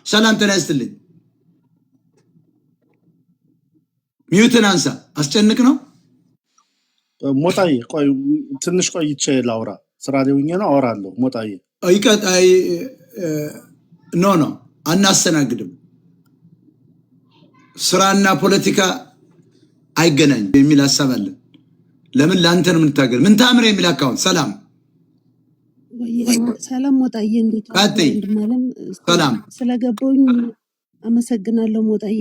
ሰላም ተነስተልኝ ሚዩትን አንሳ አስጨንቅ ነው ሞጣዬ ቆይ ትንሽ ቆይቼ ላውራ ስራ ላይ ሆኜ ነው አወራለሁ ሞጣዬ ይቀጣይ ኖ አናስተናግድም ስራና ፖለቲካ አይገናኝ የሚል ሐሳብ አለ ለምን ላንተን ምን ታገል ምን ታምር የሚል አካውንት ሰላም ሞጣዬ እንዴት ነው ሰላም ስለገባኝ አመሰግናለሁ ሞጣዬ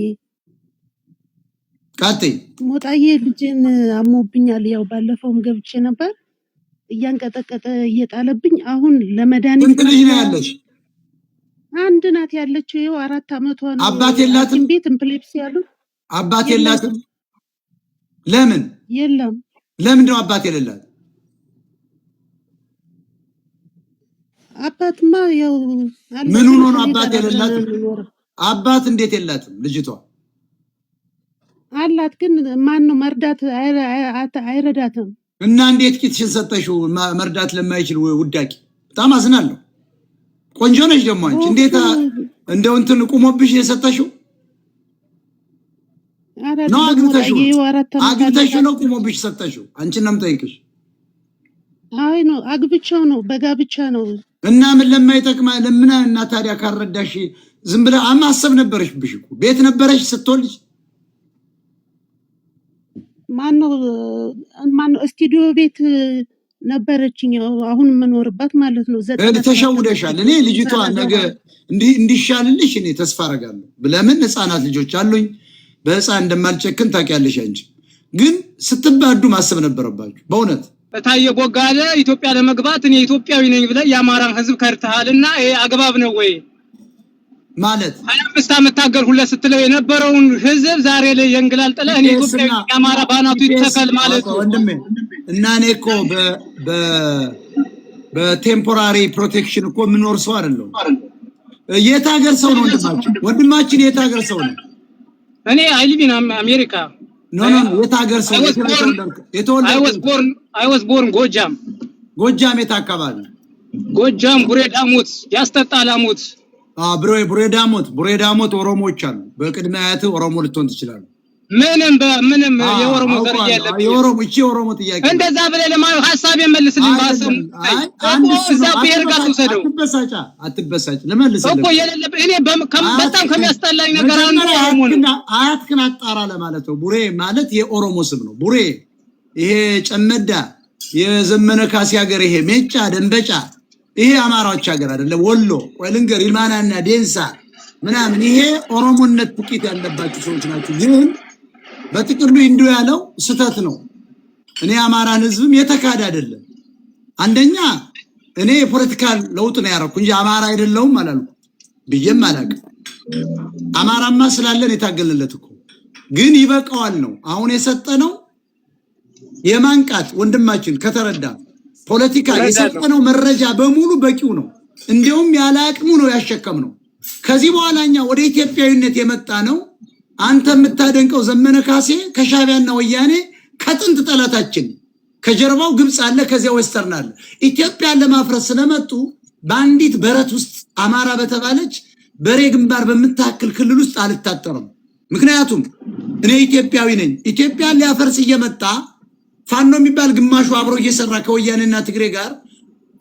ሞጣዬ ልጅን አሞብኛል ያው ባለፈውም ገብቼ ነበር እያንቀጠቀጠ እየጣለብኝ አሁን ለመድኃኒት እንት ልጅ ነው ያለሽ አንድ ናት ያለችው ይኸው 4 አመቷ ነው አባት የላትም ቤት ኢምፕሌፕሲ ያሉ አባት የላትም ለምን የለም ለምን ነው አባት የሌላት አባትማ ያው ምን ሆኖ ነው አባት የሌላት አባት እንዴት የላትም ልጅቷ አላት ግን ማን ነው መርዳት አይረዳትም እና እንዴት ኪትሽን ሰጠሽው መርዳት ለማይችል ውዳቂ በጣም አዝናለሁ ቆንጆ ነሽ ደግሞ አንቺ እንዴት እንደው እንትን ቆሞብሽ የሰጠሽው ነው አግብተሽው ነው ቆሞብሽ ሰጠሽው አንቺን ነው ጠይቅሽ አይ ነው አግብቻው ነው በጋብቻ ነው እና ምን ለማይጠቅማ ለምን እና ታዲያ ካረዳሽ ዝም ብለ ማሰብ ነበርሽ ብሽኩ ቤት ነበርሽ ስትወልጅ ማነው ስቱዲዮ ቤት ነበረችኝ አሁን ምንወርባት ማለት ነው ተሸውደሻል እኔ ልጅቷ ነገ እንዲሻልልሽ እኔ ተስፋ አረጋለሁ ለምን ህፃናት ልጆች አሉኝ በህፃን እንደማልጨክን ታውቂያለሽ አንቺ ግን ስትባዱ ማሰብ ነበረባችሁ በእውነት ታየ ቦጋለ ኢትዮጵያ ለመግባት እኔ ኢትዮጵያዊ ነኝ ብለ ያማራን ህዝብ ከርተሃልና ይሄ አግባብ ነው ወይ ማለት 25 አመት ታገል ሁሉ ስትለው የነበረውን ህዝብ ዛሬ ላይ የንግላልጠለ እኔ ኢትዮጵያዊ ያማራ ባናቱ ይተከል ማለት ነው ወንድሜ እና እኔ እኮ በቴምፖራሪ ፕሮቴክሽን እኮ ምኖር ሰው አይደለም የት ሀገር ሰው ነው ወንድማችን የት ሀገር ሰው ነው እኔ አይ ሊቭ ኢን አሜሪካ ኖ የት ሀገር ሰው I was born ጎጃም የት አካባቢ ጎጃም ቡሬዳሞት ያስተጣላሞት ቡሬዳሞት ኦሮሞዎች አሉ በቅድመ አያት ኦሮሞ ልትሆን ትችላለህ ምንም የኦሮሞ ዘር ያለበት ኦሮሞ ጥያቄ እንደዛ ብለ ለማው ሐሳብ የመልስልኝ ባሰም አንድ እዛ ብሄር ጋር ተሰደው አትበሳጭ ለመልስልኝ እኮ የሌለበት እኔ በጣም ከሚያስጠላኝ ነገር አንዱ ኦሮሞ ነው አያትክን አጣራ ለማለት ነው ቡሬ ማለት የኦሮሞ ስም ነው ቡሬ ይሄ ጨመዳ የዘመነ ካሲ ሀገር ይሄ ሜጫ ደንበጫ ይሄ አማራዎች ሀገር አይደለም ወሎ ወልንገር ይልማናና ዴንሳ ምናምን ይሄ ኦሮሞነት ጥቂት ያለባቸው ሰዎች ናቸው ግን በጥቅሉ እንዱ ያለው ስተት ነው እኔ አማራን ህዝብም የተካደ አይደለም አንደኛ እኔ ፖለቲካል ለውጥ ነው ያረኩ እንጂ አማራ አይደለሁም አላልኩ ብዬም አላቅ አማራማ ስላለን የታገልለት እኮ ግን ይበቃዋል ነው አሁን የሰጠነው የማንቃት ወንድማችን ከተረዳ ፖለቲካ የሰጠነው መረጃ በሙሉ በቂው ነው እንዴውም ያለ አቅሙ ነው ያሸከምነው ከዚህ በኋላኛ ወደ ኢትዮጵያዊነት የመጣ ነው አንተ የምታደንቀው ዘመነ ካሴ ከሻቢያና ወያኔ ከጥንት ጠላታችን ከጀርባው ግብጽ አለ ከዚያ ወስተርን አለ ኢትዮጵያን ለማፍረስ ስለመጡ ባንዲት በረት ውስጥ አማራ በተባለች በሬ ግንባር በመታከል ክልል ውስጥ አልታጠረም ምክንያቱም እኔ ኢትዮጵያዊ ነኝ ኢትዮጵያን ሊያፈርስ እየመጣ ፋኖ የሚባል ግማሹ አብሮ እየሰራ ከወያኔና ትግሬ ጋር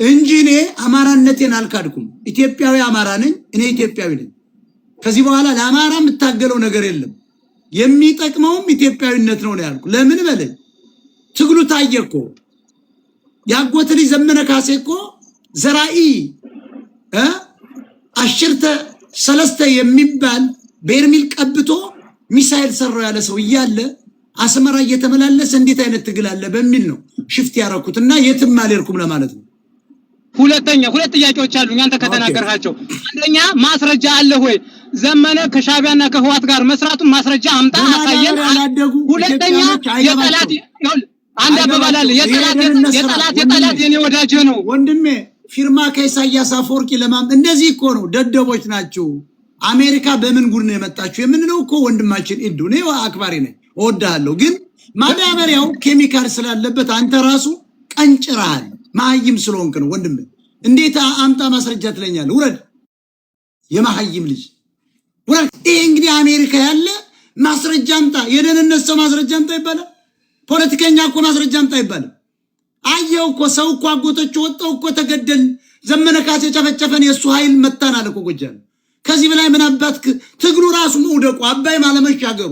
እንጂ እኔ አማራነቴን አልካድኩም ኢትዮጵያዊ አማራ ነኝ እኔ ኢትዮጵያዊ ነኝ ከዚህ በኋላ ለአማራ የምታገለው ነገር የለም የሚጠቅመውም ኢትዮጵያዊነት ነው ያልኩ ለምን በለኝ ትግሉ ታየኮ ያጎት ልጅ ዘመነ ካሴኮ ዘራኢ አሽርተ ሰለስተ የሚባል በርሚል ቀብቶ ሚሳኤል ሰራው ያለ ሰው ይያለ አስመራ እየተመላለሰ እንዴት አይነት ትግል አለ በሚል ነው ሽፍት ያረኩትና የትም አልርኩም ለማለት ነው ሁለት ጥያቄዎች አሉኝ አንተ ከተናገርካቸው አንደኛ ማስረጃ አለ ወይ ዘመነ ከሻቢያና ከህዋት ጋር መስራቱን ማስረጃ አምጣ አሳየን ሁለተኛ የጠላት አንድ አባባላል የጠላት የኔ ወዳጅ ነው ወንድሜ ፊርማ ከኢሳያስ አፈወርቂ ለማም እንደዚህ እኮ ነው ደደቦች ናቸው አሜሪካ በምን ጉድ ነው የመጣችሁ የምንለው እኮ ወንድማችን ኢዱ ነው አክባሪ ነኝ ወዳለው ግን ማዳበሪያው ኬሚካል ስላለበት አንተ ራሱ ቀንጭራል ማህይም ስለሆንክ ነው ወንድሜ እንዴት አምጣ ማስረጃ ትለኛለህ ውረድ የማህይም ልጅ ይሄ እንግዲህ አሜሪካ ያለ ማስረጃ አምጣ፣ የደህንነት ሰው ማስረጃ አምጣ ይባላል። ፖለቲከኛ እኮ ማስረጃ አምጣ ይባላል። አየው እኮ ሰው እኮ አጎቶች ወጣው እኮ ተገደል፣ ዘመነ ካሴ ጨፈጨፈን፣ የሱ ኃይል መታናል እኮ ጎጃም። ከዚህ በላይ ምን አባት ትግሉ ራሱ መውደቁ አባይ ማለመሻገሩ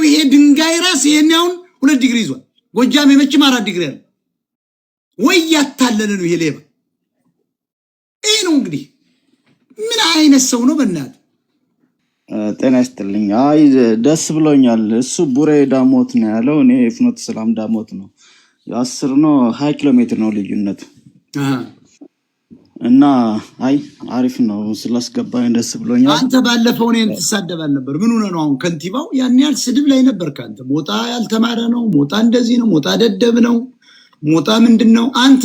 ይሄ ድንጋይ ራስ ይሄን ያውን 2 ዲግሪ ይዟል። ጎጃም የመችም 4 ዲግሪ ያለ ወይ ያታለለ ነው ይሄ ሌባ። ይሄ ነው እንግዲህ ምን አይነት ሰው ነው በእናት ጤና ይስጥልኝ። አይ ደስ ብሎኛል። እሱ ቡሬ ዳሞት ነው ያለው፣ እኔ ፍኖተ ሰላም ዳሞት ነው። 10 ነው 20 ኪሎ ሜትር ነው ልዩነት እና አይ አሪፍ ነው ስላስገባኝ ደስ ብሎኛል። አንተ ባለፈው እኔን ትሳደባል ነበር። ምን ሆነ ነው አሁን? ከንቲባው ያን ያህል ስድብ ላይ ነበር ካንተ። ሞጣ ያልተማረ ነው፣ ሞጣ እንደዚህ ነው፣ ሞጣ ደደብ ነው፣ ሞጣ ምንድነው? አንተ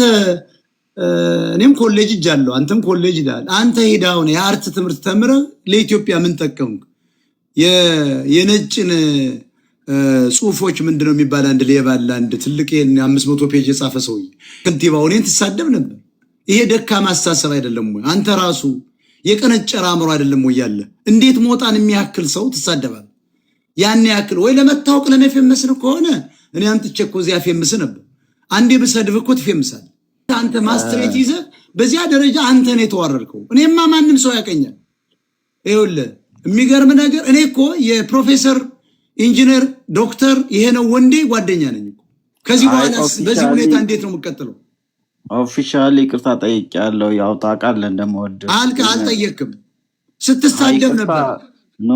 እኔም ኮሌጅ እጃለሁ፣ አንተም ኮሌጅ ይላል። አንተ ሄዳውን የአርት ትምህርት ተምረህ ለኢትዮጵያ ምን ጠቀምክ? የነጭን ጽሁፎች ምንድነው የሚባል አንድ ሌባ አለ፣ አንድ ትልቅ 500 ፔጅ የጻፈ ሰውዬ ከንቲባው እኔን ትሳደብ ነበር። ይሄ ደካማ አስተሳሰብ አይደለም ወይ? አንተ ራሱ የቀነጨረ አእምሮ አይደለም ወይ ያለ? እንዴት ሞጣን የሚያክል ሰው ትሳደባል? ያን ያክል ወይ ለመታወቅ ለመፈመስ ከሆነ እኔ አንጥቼ እኮ እዚያ ፈምስ ነበር። አንዴ በሰድብ እኮ ትፈምሳል። አንተ ማስተሬት ይዘህ በዚያ ደረጃ አንተ ነው የተዋረድከው። እኔማ ማንም ሰው ያቀኛል። ይኸውልህ የሚገርም ነገር እኔ እኮ የፕሮፌሰር ኢንጂነር ዶክተር ይሄ ነው ወንዴ ጓደኛ ነኝ እኮ። ከዚህ በኋላ በዚህ ሁኔታ እንዴት ነው የምቀጥለው? ኦፊሻሊ ይቅርታ ጠይቄያለሁ። ያው ታውቃለህ እንደምወድ አልጠየቅም። ስትሳደብ ነበር። ኖ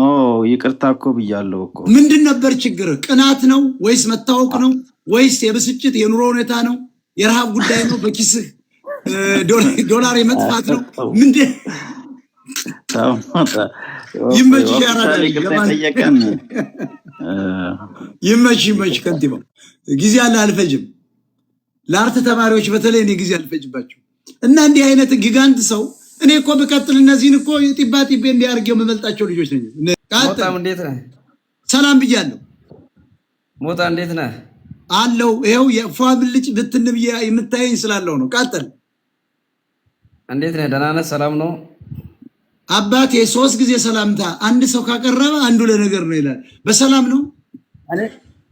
ይቅርታ እኮ ብያለሁ እኮ። ምንድን ነበር ችግር? ቅናት ነው ወይስ መታወቅ ነው ወይስ የብስጭት የኑሮ ሁኔታ ነው? የረሃብ ጉዳይ ነው? በኪስህ ዶላር የመጥፋት ነው? ምንድን ይመችሽ ያራዳል ይመች ከንቲባው ጊዜ አለ አልፈጅም። ለአርት ተማሪዎች በተለይ እኔ ጊዜ አልፈጅባቸው እና እንዲህ አይነት ጊጋንት ሰው እኔ እኮ ብቀጥል እነዚህን እኮ ጢባ ጢቤ እንዲያርገው የምመልጣቸው ልጆች ነኝ። ሞጣም እንዴት ነህ? ሰላም ብያለሁ። ሞጣ እንዴት ነህ? አለው ይኸው የፏ ብልጭ ብትን ብዬ የምታየኝ ስላለው ነው። ቀጥል። እንዴት ነህ? ደህና ነህ? ሰላም ነው አባቴ። 3 ጊዜ ሰላምታ አንድ ሰው ካቀረበ አንዱ ለነገር ነው ይላል። በሰላም ነው?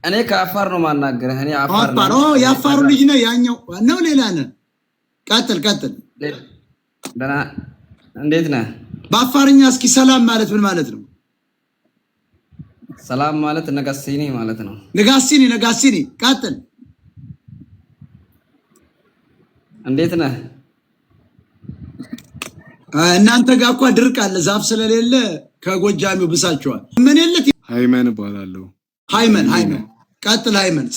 እኔ ከአፋር ነው ማናገርህ። እኔ አፋር ነው። የአፋሩ ልጅ ነው ያኛው ነው ሌላ ነህ? ቀጥል። ደህና እንዴት ነህ? በአፋርኛ እስኪ ሰላም ማለት ምን ማለት ነው? ሰላም ማለት ነጋሲኒ ማለት ነው። ነጋሲኒ። ቀጥል። እንዴት ነህ? እናንተ ጋር እኮ ድርቅ አለ፣ ዛፍ ስለሌለ ከጎጃሚው ብሳቸዋል። ምን የለት ሃይመን እባላለሁ። ሃይመን ቀጥል። ሃይመን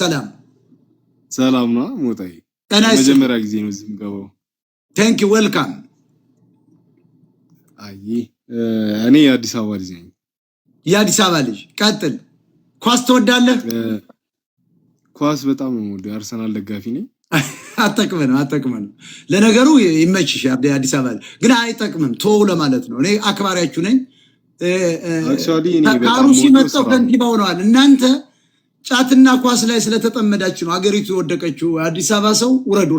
ሰላም ነው ሞጣዬ? መጀመሪያ ጊዜ ነው እዚህ የምገባው። ቴንክ ዩ ዌልካም። አይ እኔ የአዲስ አበባ ልጅ ነኝ። የአዲስ አበባ ልጅ። ቀጥል። ኳስ ትወዳለህ? ኳስ በጣም ነው የምወደው። አርሰናል ደጋፊ ነኝ። አጠቅመን ለነገሩ ይመችሽ። አዲስ አበባ ግን አይጠቅምም ተው ለማለት ነው። እኔ አክባሪያችሁ ነኝ። ካሩሲ መጣው ከንቲባ ሆነዋል። እናንተ ጫትና ኳስ ላይ ስለተጠመዳችሁ ነው አገሪቱ የወደቀችው። አዲስ አበባ ሰው ውረድ